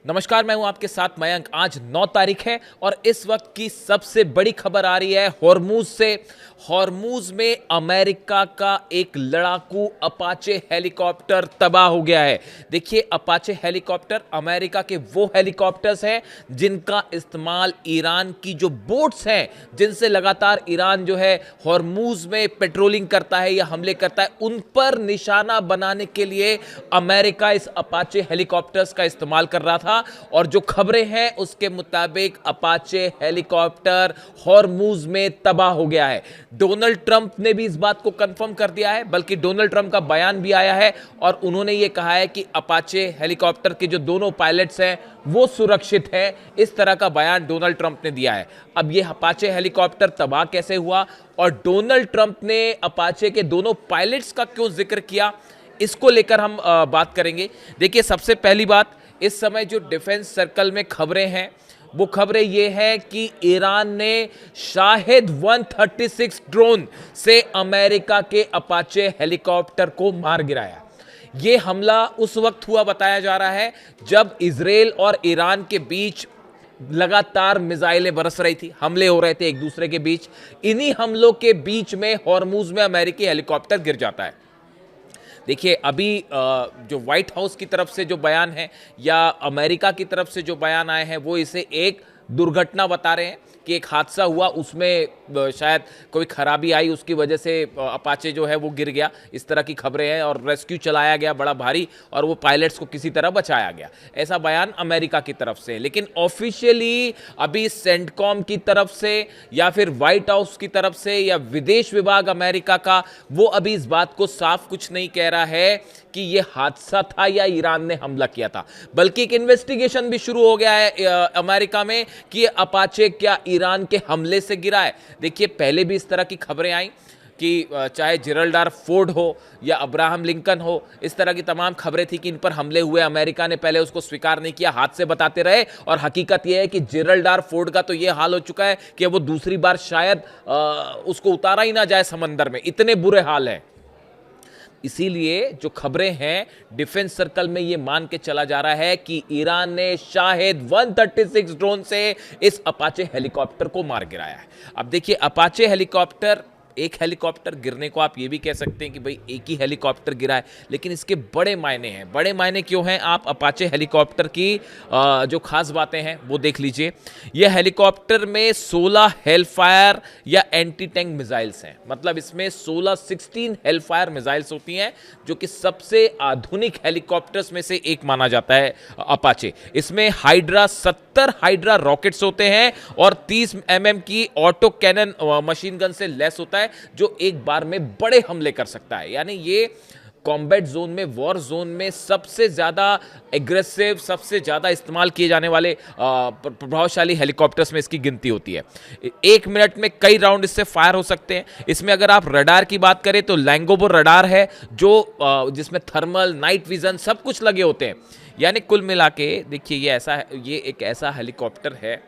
नमस्कार, मैं हूं आपके साथ मयंक। आज 9 तारीख है और इस वक्त की सबसे बड़ी खबर आ रही है हॉर्मूज से। हॉर्मूज में अमेरिका का एक लड़ाकू अपाचे हेलीकॉप्टर तबाह हो गया है। देखिए, अपाचे हेलीकॉप्टर अमेरिका के वो हेलीकॉप्टर्स हैं जिनका इस्तेमाल ईरान की जो बोट्स हैं, जिनसे लगातार ईरान जो है हॉर्मूज में पेट्रोलिंग करता है या हमले करता है, उन पर निशाना बनाने के लिए अमेरिका इस अपाचे हेलीकॉप्टर्स का इस्तेमाल कर रहा था। और जो खबरें हैं उसके मुताबिक अपाचे हेलीकॉप्टर हॉर्मूज में तबाह हो गया है। डोनाल्ड ट्रंप ने भी इस बात को कंफर्म कर दिया है, बल्कि डोनाल्ड ट्रंप का बयान भी आया है और उन्होंने यह कहा है कि अपाचे हेलीकॉप्टर के जो दोनों पायलट्स हैं वो सुरक्षित है। इस तरह का बयान डोनाल्ड ट्रंप ने दिया है। अब यह अपाचे हेलीकॉप्टर तबाह कैसे हुआ और डोनाल्ड ट्रंप ने अपाचे के दोनों पायलट्स का क्यों जिक्र किया, इसको लेकर हम बात करेंगे। देखिए, सबसे पहली बात, इस समय जो डिफेंस सर्कल में खबरें हैं वो खबरें ये हैं कि ईरान ने शाहिद 136 ड्रोन से अमेरिका के अपाचे हेलीकॉप्टर को मार गिराया। ये हमला उस वक्त हुआ बताया जा रहा है जब इजराइल और ईरान के बीच लगातार मिसाइलें बरस रही थी, हमले हो रहे थे एक दूसरे के बीच। इन्हीं हमलों के बीच में हॉर्मूज में अमेरिकी हेलीकॉप्टर गिर जाता है। देखिए, अभी जो व्हाइट हाउस की तरफ से जो बयान है या अमेरिका की तरफ से जो बयान आए हैं वो इसे एक दुर्घटना बता रहे हैं कि एक हादसा हुआ, उसमें शायद कोई खराबी आई, उसकी वजह से अपाचे जो है वो गिर गया। इस तरह की खबरें हैं और रेस्क्यू चलाया गया बड़ा भारी और वो पायलट्स को किसी तरह बचाया गया, ऐसा बयान अमेरिका की तरफ से। लेकिन ऑफिशियली अभी सेंटकॉम की तरफ से या फिर व्हाइट हाउस की तरफ से या विदेश विभाग अमेरिका का, वो अभी इस बात को साफ कुछ नहीं कह रहा है कि यह हादसा था या ईरान ने हमला किया था, बल्कि एक इन्वेस्टिगेशन भी शुरू हो गया है अमेरिका में कि अपाचे क्या ईरान के हमले से गिरा है। देखिए, पहले भी इस तरह की खबरें आई कि चाहे जेरल्ड आर फोर्ड हो या अब्राहम लिंकन हो, इस तरह की तमाम खबरें थी कि इन पर हमले हुए। अमेरिका ने पहले उसको स्वीकार नहीं किया, हाथ से बताते रहे, और हकीकत यह है कि जेरल्ड आर फोर्ड का तो यह हाल हो चुका है कि वो दूसरी बार शायद उसको उतारा ही ना जाए समंदर में, इतने बुरे हाल हैं। इसीलिए जो खबरें हैं डिफेंस सर्कल में ये मान के चला जा रहा है कि ईरान ने शाहिद 136 ड्रोन से इस अपाचे हेलीकॉप्टर को मार गिराया है। अब देखिए, अपाचे हेलीकॉप्टर, एक हेलीकॉप्टर गिरने को आप ये भी कह सकते हैं कि भाई एक ही हेलीकॉप्टर गिरा है, लेकिन इसके बड़े मायने हैं। बड़े मायने क्यों हैं? आप अपाचे हेलीकॉप्टर की जो खास बातें हैं वो देख लीजिए। यह हेलीकॉप्टर में 16 हेलफायर या एंटी टैंक मिसाइल्स हैं, मतलब इसमें 16 हेलफायर मिसाइल्स होती हैं, जो कि सबसे आधुनिक हेलीकॉप्टर्स में से एक माना जाता है अपाचे। इसमें हाइड्रा 70 हाइड्रा रॉकेट्स होते हैं और 30 mm की ऑटो कैनन मशीन गन से लैस होता है, जो एक बार में बड़े हमले कर सकता है। यानी ये कॉम्बैट जोन में, वॉर जोन में सबसे ज्यादा एग्रेसिव, सबसे ज्यादा इस्तेमाल किए जाने वाले प्रभावशाली हेलीकॉप्टर्स में इसकी गिनती होती है। 1 मिनट में कई राउंड इससे फायर हो सकते हैं। इसमें अगर आप रडार की बात करें तो लैंगोबो रडार है, जो जिसमें थर्मल, नाइट विजन सब कुछ लगे होते हैं। यानी कुल मिला के देखिए, ये एक ऐसा हेलीकॉप्टर है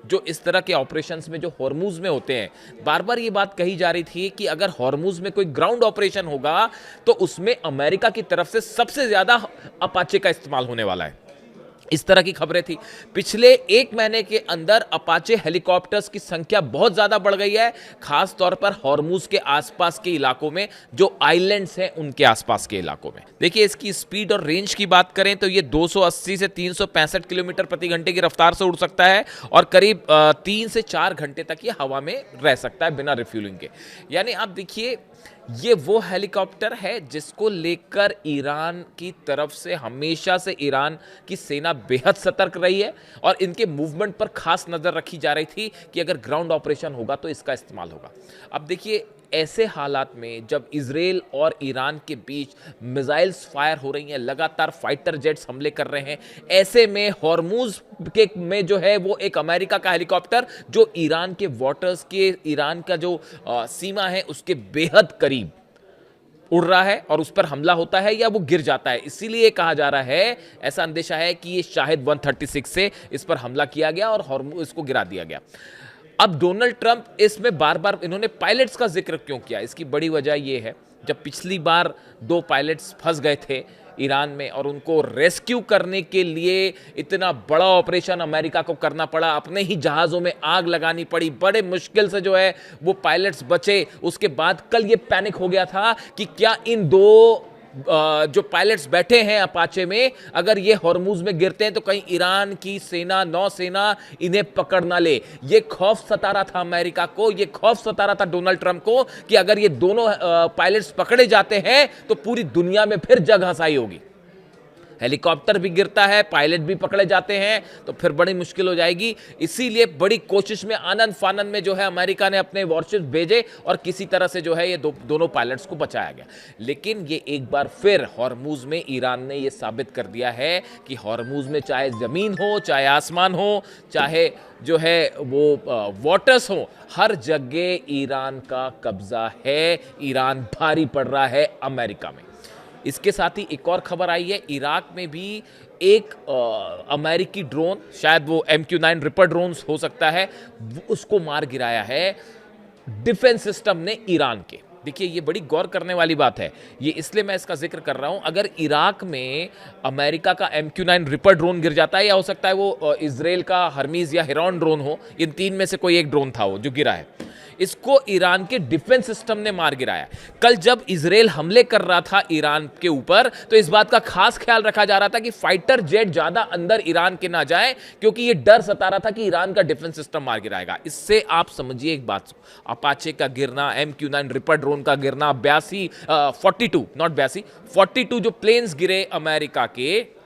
जो इस तरह के ऑपरेशंस में जो हॉर्मूज में होते हैं। बार बार ये बात कही जा रही थी कि अगर हॉर्मूज में कोई ग्राउंड ऑपरेशन होगा तो उसमें अमेरिका की तरफ से सबसे ज्यादा अपाचे का इस्तेमाल होने वाला है, इस तरह की खबरें थी। पिछले 1 महीने के अंदर अपाचे हेलीकॉप्टर्स की संख्या बहुत ज्यादा बढ़ गई है, खास तौर पर हॉर्मूज के आसपास के इलाकों में, जो आइलैंड्स हैं उनके आसपास के इलाकों में। देखिए, इसकी स्पीड और रेंज की बात करें तो ये 280 से 365 किलोमीटर प्रति घंटे की रफ्तार से उड़ सकता है और करीब 3 से 4 घंटे तक ये हवा में रह सकता है बिना रिफ्यूलिंग के। यानी आप देखिए, ये वो हेलीकॉप्टर है जिसको लेकर ईरान की तरफ से हमेशा से ईरान की सेना बेहद सतर्क रही है और इनके मूवमेंट पर खास नजर रखी जा रही थी कि अगर ग्राउंड ऑपरेशन होगा तो इसका इस्तेमाल होगा। अब देखिए, ऐसे हालात में जब इजराइल और ईरान के बीच मिसाइल्स फायर हो रही हैं, लगातार फाइटर जेट्स हमले कर रहे हैं, ऐसे में हॉर्मूज के में जो है वो एक अमेरिका का हेलीकॉप्टर जो ईरान के वाटर्स के, ईरान का जो सीमा है उसके बेहद करीब उड़ रहा है और उस पर हमला होता है या वो गिर जाता है। इसीलिए कहा जा रहा है, ऐसा अंदेशा है कि ये शाहिद 136 से इस पर हमला किया गया और हॉर्मूज इसको गिरा दिया गया। अब डोनाल्ड ट्रंप इसमें बार बार इन्होंने पायलट्स का जिक्र क्यों किया? इसकी बड़ी वजह यह है, जब पिछली बार 2 पायलट्स फंस गए थे ईरान में, और उनको रेस्क्यू करने के लिए इतना बड़ा ऑपरेशन अमेरिका को करना पड़ा, अपने ही जहाज़ों में आग लगानी पड़ी, बड़े मुश्किल से जो है वो पायलट्स बचे। उसके बाद कल ये पैनिक हो गया था कि क्या इन दो जो पायलट्स बैठे हैं अपाचे में, अगर ये हॉर्मूज में गिरते हैं तो कहीं ईरान की सेना, नौसेना इन्हें पकड़ ना ले। ये खौफ सता रहा था अमेरिका को, ये खौफ सता रहा था डोनाल्ड ट्रंप को कि अगर ये दोनों पायलट्स पकड़े जाते हैं तो पूरी दुनिया में फिर जग हंसाई होगी। हेलीकॉप्टर भी गिरता है, पायलट भी पकड़े जाते हैं तो फिर बड़ी मुश्किल हो जाएगी। इसीलिए बड़ी कोशिश में, आनंद फानन में जो है अमेरिका ने अपने वॉरशिप्स भेजे और किसी तरह से जो है ये दोनों पायलट्स को बचाया गया। लेकिन ये एक बार फिर हॉर्मूज में ईरान ने ये साबित कर दिया है कि हॉर्मूज में चाहे जमीन हो, चाहे आसमान हो, चाहे जो है वो वाटर्स हो, हर जगह ईरान का कब्जा है। ईरान भारी पड़ रहा है अमेरिका में। इसके साथ ही एक और खबर आई है, इराक में भी एक अमेरिकी ड्रोन, शायद वो MQ-9 रिपर ड्रोन हो सकता है, उसको मार गिराया है डिफेंस सिस्टम ने ईरान के। देखिए ये बड़ी गौर करने वाली बात है, ये इसलिए मैं इसका जिक्र कर रहा हूं। अगर इराक में अमेरिका का MQ-9 रिपर ड्रोन गिर जाता है, या हो सकता है वो इजराइल का हर्मीज या हेरॉन ड्रोन हो, इन तीन में से कोई एक ड्रोन था वो जो गिरा है, इसको ईरान के डिफेंस सिस्टम ने मार गिराया। कल जब इजराइल हमले कर रहा था ईरान के ऊपर, तो इस बात का खास ख्याल रखा जा रहा था कि फाइटर जेट ज्यादा अंदर ईरान के ना जाए, क्योंकि ये डर सता रहा था कि ईरान का डिफेंस सिस्टम मार गिराएगा। इससे आप समझिए एक बात, अपाचे का गिरना, MQ-9 रिपर ड्रोन का गिरना, 42 जो प्लेन्स गिरे अमेरिका के,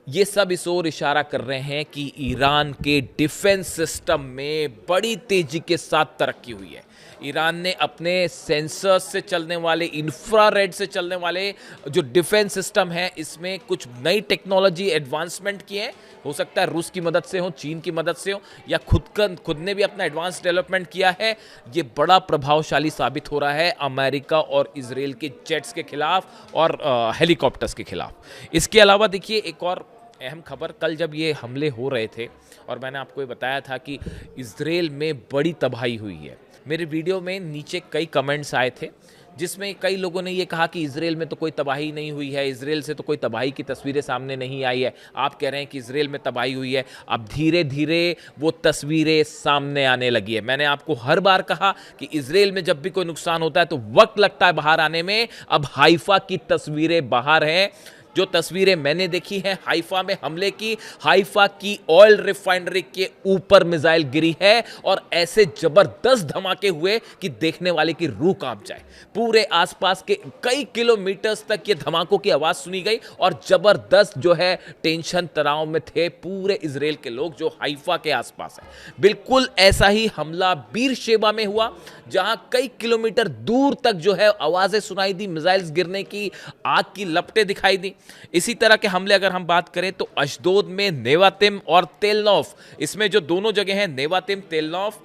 ये सब इस ओर इशारा कर रहे हैं कि ईरान के डिफेंस सिस्टम में बड़ी तेजी के साथ तरक्की हुई है। ईरान ने अपने सेंसर्स से चलने वाले, इंफ्रारेड से चलने वाले जो डिफेंस सिस्टम है, इसमें कुछ नई टेक्नोलॉजी एडवांसमेंट किए हैं। हो सकता है रूस की मदद से हो, चीन की मदद से हो, या खुद ने भी अपना एडवांस डेवलपमेंट किया है। ये बड़ा प्रभावशाली साबित हो रहा है अमेरिका और इजराइल के जेट्स के खिलाफ और हेलीकॉप्टर्स के खिलाफ। इसके अलावा देखिए एक और अहम खबर, कल जब ये हमले हो रहे थे और मैंने आपको ये बताया था कि इजराइल में बड़ी तबाही हुई है, मेरे वीडियो में नीचे कई कमेंट्स आए थे जिसमें कई लोगों ने ये कहा कि इजराइल में तो कोई तबाही नहीं हुई है, इजराइल से तो कोई तबाही की तस्वीरें सामने नहीं आई है। आप कह रहे हैं कि इजराइल में तबाही हुई है। अब धीरे धीरे वो तस्वीरें सामने आने लगी है। मैंने आपको हर बार कहा कि इजराइल में जब भी कोई नुकसान होता है तो वक्त लगता है बाहर आने में। अब हाइफा की तस्वीरें बाहर हैं। जो तस्वीरें मैंने देखी हैं हाइफा में हमले की, हाइफा की ऑयल रिफाइनरी के ऊपर मिसाइल गिरी है और ऐसे जबरदस्त धमाके हुए कि देखने वाले की रूह कांप जाए। पूरे आसपास के कई किलोमीटर्स तक ये धमाकों की आवाज सुनी गई और जबरदस्त जो है टेंशन तनाव में थे पूरे इजराइल के लोग जो हाइफा के आसपास है। बिल्कुल ऐसा ही हमला बीरशेबा में हुआ, जहां कई किलोमीटर दूर तक जो है आवाजें सुनाई दी, मिसाइल्स गिरने की, आग की लपटें दिखाई दी। इसी तरह के हमले अगर हम बात करें तो अशदोद में नेवातिम और तेलनौफ, इसमें जो दोनों जगह हैं नेवातिम, तेलनौफ,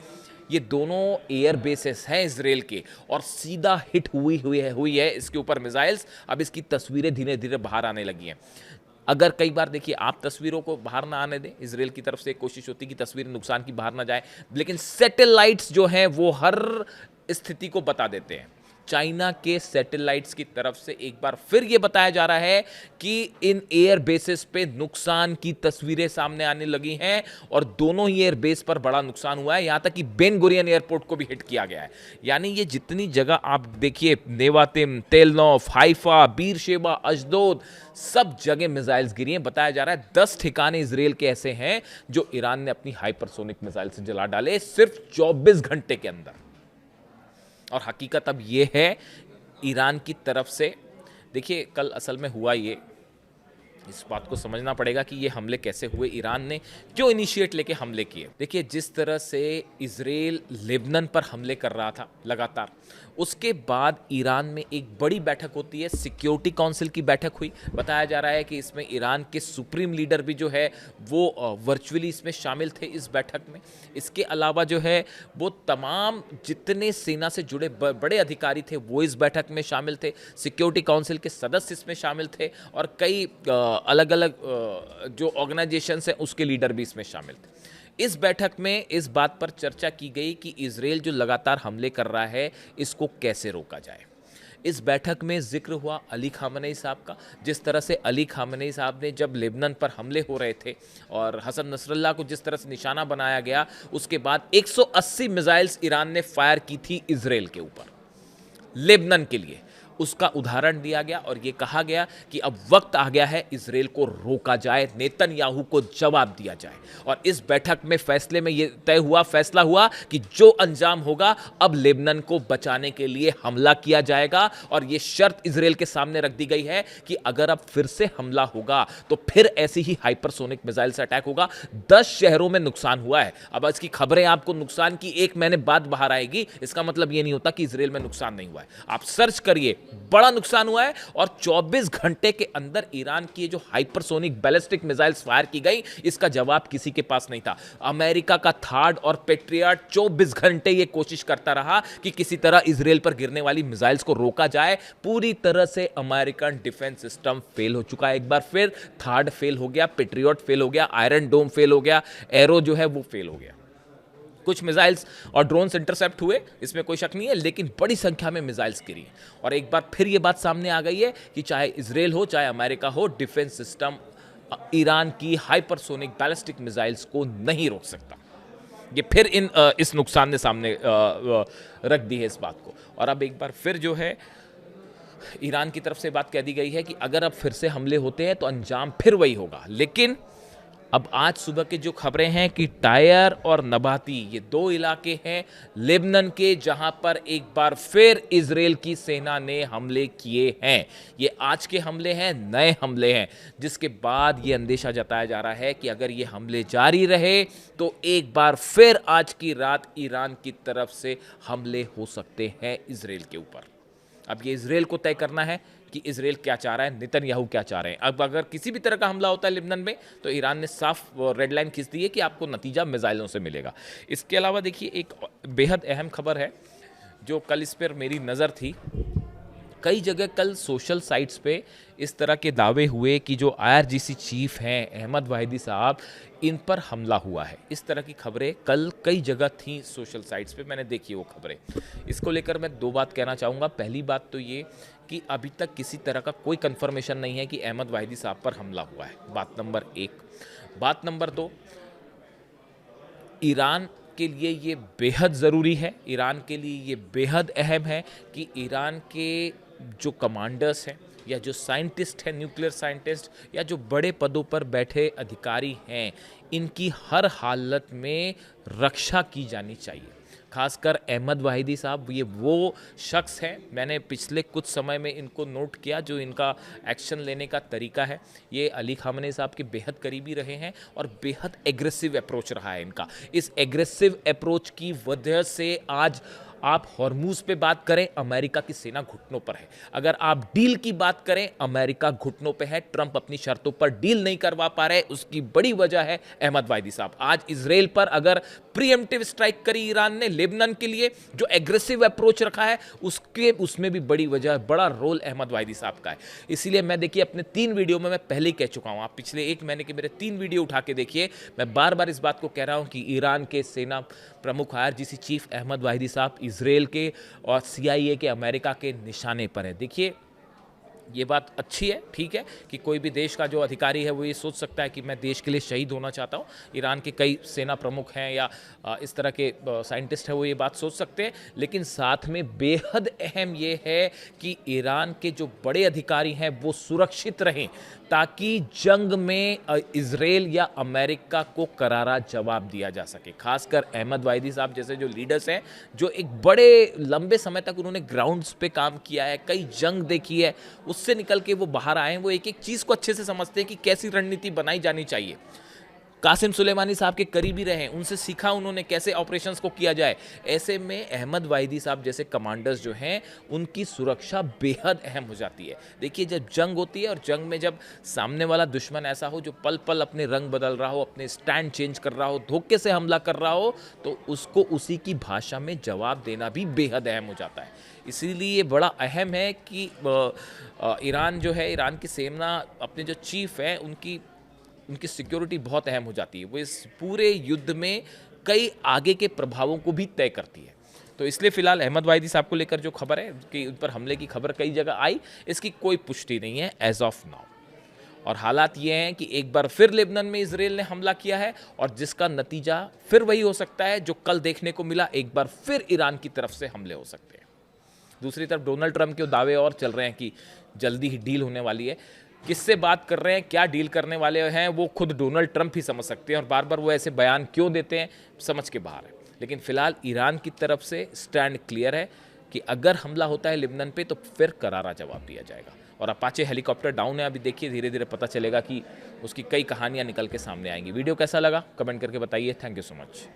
ये दोनों एयर बेसेस हैं इजराइल के और सीधा हिट हुई है इसके ऊपर मिसाइल्स। अब इसकी तस्वीरें धीरे धीरे बाहर आने लगी हैं। अगर कई बार देखिए आप तस्वीरों को बाहर ना आने दें, इजराइल की तरफ से एक कोशिश होती है कि तस्वीरें नुकसान की बाहर ना जाए, लेकिन सैटेलाइट्स जो हैं वो हर स्थिति को बता देते हैं। चाइना के सैटेलाइट्स की तरफ से एक बार फिर यह बताया जा रहा है कि इन एयर बेसेस पे नुकसान की तस्वीरें सामने आने लगी हैं और दोनों ही एयर बेस पर बड़ा नुकसान हुआ है। यहां तक कि बेन गुरियन एयरपोर्ट को भी हिट किया गया है। यानी ये जितनी जगह आप देखिए, नेवातिम, तेलनौफ, हाइफा, बीरशेबा, अशदोद, सब जगह मिसाइल्स गिरी हैं। बताया जा रहा है 10 ठिकाने इजराइल के ऐसे हैं जो ईरान ने अपनी हाइपरसोनिक मिसाइल से जला डाले सिर्फ 24 घंटे के अंदर। और हकीकत अब ये है ईरान की तरफ से, देखिए कल असल में हुआ ये, इस बात को समझना पड़ेगा कि ये हमले कैसे हुए, ईरान ने क्यों इनिशिएट लेके हमले किए। देखिए जिस तरह से इजराइल लेबनान पर हमले कर रहा था लगातार, उसके बाद ईरान में एक बड़ी बैठक होती है, सिक्योरिटी काउंसिल की बैठक हुई। बताया जा रहा है कि इसमें ईरान के सुप्रीम लीडर भी जो है वो वर्चुअली इसमें शामिल थे इस बैठक में। इसके अलावा जो है वो तमाम जितने सेना से जुड़े बड़े अधिकारी थे वो इस बैठक में शामिल थे, सिक्योरिटी काउंसिल के सदस्य इसमें शामिल थे और कई अलग अलग जो ऑर्गेनाइजेशंस हैं उसके लीडर भी इसमें शामिल थे। इस बैठक में इस बात पर चर्चा की गई कि इजराइल जो लगातार हमले कर रहा है इसको कैसे रोका जाए। इस बैठक में जिक्र हुआ अली खामनेई साहब का। जिस तरह से अली खामनेई साहब ने जब लेबनान पर हमले हो रहे थे और हसन नसरल्लाह को जिस तरह से निशाना बनाया गया, उसके बाद 180 मिसाइल्स ईरान ने फायर की थी इजराइल के ऊपर, लेबनान के लिए। उसका उदाहरण दिया गया और यह कहा गया कि अब वक्त आ गया है इजराइल को रोका जाए, नेतन्याहू को जवाब दिया जाए। और इस बैठक में फैसले में यह फैसला हुआ कि जो अंजाम होगा, अब लेबनान को बचाने के लिए हमला किया जाएगा। और यह शर्त इजराइल के सामने रख दी गई है कि अगर अब फिर से हमला होगा तो फिर ऐसी ही हाइपरसोनिक मिसाइल से अटैक होगा। 10 शहरों में नुकसान हुआ है। अब इसकी खबरें आपको नुकसान की एक महीने बाद बाहर आएगी, इसका मतलब यह नहीं होता कि इजराइल में नुकसान नहीं हुआ है। आप सर्च करिए, बड़ा नुकसान हुआ है। और 24 घंटे के अंदर ईरान की जो हाइपरसोनिक बैलिस्टिक मिसाइल्स फायर की गई, इसका जवाब किसी के पास नहीं था। अमेरिका का थार्ड और पेट्रियट 24 घंटे यह कोशिश करता रहा कि किसी तरह इजराइल पर गिरने वाली मिसाइल्स को रोका जाए। पूरी तरह से अमेरिकन डिफेंस सिस्टम फेल हो चुका है। एक बार फिर थार्ड फेल हो गया, पेट्रियट फेल हो गया, आयरन डोम फेल हो गया, एरो जो है वो फेल हो गया। कुछ मिसाइल्स और ड्रोन्स इंटरसेप्ट हुए, इसमें कोई शक नहीं है, लेकिन बड़ी संख्या में मिसाइल्स गिरी। और एक बार फिर यह बात सामने आ गई है कि चाहे इजराइल हो चाहे अमेरिका हो, डिफेंस सिस्टम ईरान की हाइपरसोनिक बैलिस्टिक मिसाइल्स को नहीं रोक सकता। ये फिर इस नुकसान ने सामने रख दी है इस बात को। और अब एक बार फिर जो है ईरान की तरफ से बात कह दी गई है कि अगर अब फिर से हमले होते हैं तो अंजाम फिर वही होगा। लेकिन अब आज सुबह की जो खबरें हैं कि टायर और नबाती, ये 2 इलाके हैं लेबनान के, जहां पर एक बार फिर इजराइल की सेना ने हमले किए हैं। ये आज के हमले हैं, नए हमले हैं, जिसके बाद ये अंदेशा जताया जा रहा है कि अगर ये हमले जारी रहे तो एक बार फिर आज की रात ईरान की तरफ से हमले हो सकते हैं इजराइल के ऊपर। अब ये इजराइल को तय करना है कि इजराइल क्या चाह रहा है, नेतन्याहू क्या चाह रहे हैं। अब अगर किसी भी तरह का हमला होता है लेबनान में तो ईरान ने साफ रेड लाइन खींच दी है कि आपको नतीजा मिसाइलों से मिलेगा। इसके अलावा देखिए एक बेहद अहम खबर है जो कल इस पर मेरी नज़र थी। कई जगह कल सोशल साइट्स पे इस तरह के दावे हुए कि जो IRGC चीफ हैं अहमद वाहिदी साहब, इन पर हमला हुआ है। इस तरह की खबरें कल कई जगह थी सोशल साइट्स पे, मैंने देखी वो खबरें। इसको लेकर मैं 2 बात कहना चाहूँगा। पहली बात तो ये कि अभी तक किसी तरह का कोई कंफर्मेशन नहीं है कि अहमद वाहिदी साहब पर हमला हुआ है, बात नंबर 1। बात नंबर 2, ईरान के लिए ये बेहद ज़रूरी है, ईरान के लिए ये बेहद अहम है कि ईरान के जो कमांडर्स हैं या जो साइंटिस्ट हैं, न्यूक्लियर साइंटिस्ट या जो बड़े पदों पर बैठे अधिकारी हैं, इनकी हर हालत में रक्षा की जानी चाहिए। खासकर अहमद वाहिदी साहब, ये वो शख्स हैं, मैंने पिछले कुछ समय में इनको नोट किया, जो इनका एक्शन लेने का तरीका है। ये अली खामनेई साहब के बेहद करीबी रहे हैं और बेहद एग्रेसिव अप्रोच रहा है इनका। इस एग्रेसिव अप्रोच की वजह से आज आप हॉर्मूज पे बात करें, अमेरिका की सेना घुटनों पर है। अगर आप डील की बात करें, अमेरिका घुटनों पे है। ट्रंप अपनी शर्तों पर डील नहीं करवा पा रहे, उसकी बड़ी वजह है अहमद वाहिदी साहब। आज इजराइल पर अगर प्रीएम्प्टिव स्ट्राइक करी ईरान ने लेबनान के लिए, जो एग्रेसिव अप्रोच रखा है, उसमें भी बड़ी वजह, बड़ा रोल अहमद वाहिदी साहब का है। इसीलिए मैं देखिए अपने 3 वीडियो में मैं पहले ही कह चुका हूं, आप पिछले 1 महीने के मेरे 3 वीडियो उठा के देखिए, मैं बार बार इस बात को कह रहा हूं कि ईरान के सेना प्रमुख IRGC चीफ अहमद वाहिदी साहब इजराइल के और CIA के, अमेरिका के निशाने पर है। देखिए ये बात अच्छी है, ठीक है कि कोई भी देश का जो अधिकारी है वो ये सोच सकता है कि मैं देश के लिए शहीद होना चाहता हूँ। ईरान के कई सेना प्रमुख हैं या इस तरह के साइंटिस्ट हैं, वो ये बात सोच सकते हैं। लेकिन साथ में बेहद अहम ये है कि ईरान के जो बड़े अधिकारी हैं वो सुरक्षित रहें, ताकि जंग में इजराइल या अमेरिका को करारा जवाब दिया जा सके। खासकर अहमद वाहिदी साहब जैसे जो लीडर्स हैं, जो एक बड़े लंबे समय तक उन्होंने ग्राउंड्स पे काम किया है, कई जंग देखी है, उससे निकल के वो बाहर आए हैं, वो एक एक चीज़ को अच्छे से समझते हैं कि कैसी रणनीति बनाई जानी चाहिए। कासिम सुलेमानी साहब के करीबी रहे, उनसे सीखा उन्होंने कैसे ऑपरेशंस को किया जाए। ऐसे में अहमद वाहिदी साहब जैसे कमांडर्स जो हैं, उनकी सुरक्षा बेहद अहम हो जाती है। देखिए जब जंग होती है और जंग में जब सामने वाला दुश्मन ऐसा हो जो पल पल अपने रंग बदल रहा हो, अपने स्टैंड चेंज कर रहा हो, धोखे से हमला कर रहा हो, तो उसको उसी की भाषा में जवाब देना भी बेहद अहम हो जाता है। इसीलिए बड़ा अहम है कि ईरान जो है, ईरान की सेना, अपने जो चीफ हैं, उनकी सिक्योरिटी बहुत अहम हो जाती है। वो इस पूरे युद्ध में कई आगे के प्रभावों को भी तय करती है। तो इसलिए फिलहाल अहमद वाहिदी साहब को लेकर जो खबर है कि उन पर हमले की खबर कई जगह आई, इसकी कोई पुष्टि नहीं है एज ऑफ नाउ। और हालात ये हैं कि एक बार फिर लेबनान में इजराइल ने हमला किया है और जिसका नतीजा फिर वही हो सकता है जो कल देखने को मिला, एक बार फिर ईरान की तरफ से हमले हो सकते हैं। दूसरी तरफ डोनाल्ड ट्रंप के दावे और चल रहे हैं कि जल्दी ही डील होने वाली है। किससे बात कर रहे हैं, क्या डील करने वाले हैं, वो खुद डोनाल्ड ट्रंप ही समझ सकते हैं और बार बार वो ऐसे बयान क्यों देते हैं समझ के बाहर है। लेकिन फिलहाल ईरान की तरफ से स्टैंड क्लियर है कि अगर हमला होता है लेबनान पे तो फिर करारा जवाब दिया जाएगा। और अपाचे हेलीकॉप्टर डाउन है, अभी देखिए धीरे धीरे पता चलेगा कि उसकी कई कहानियां निकल के सामने आएंगी। वीडियो कैसा लगा कमेंट करके बताइए। Thank you so much.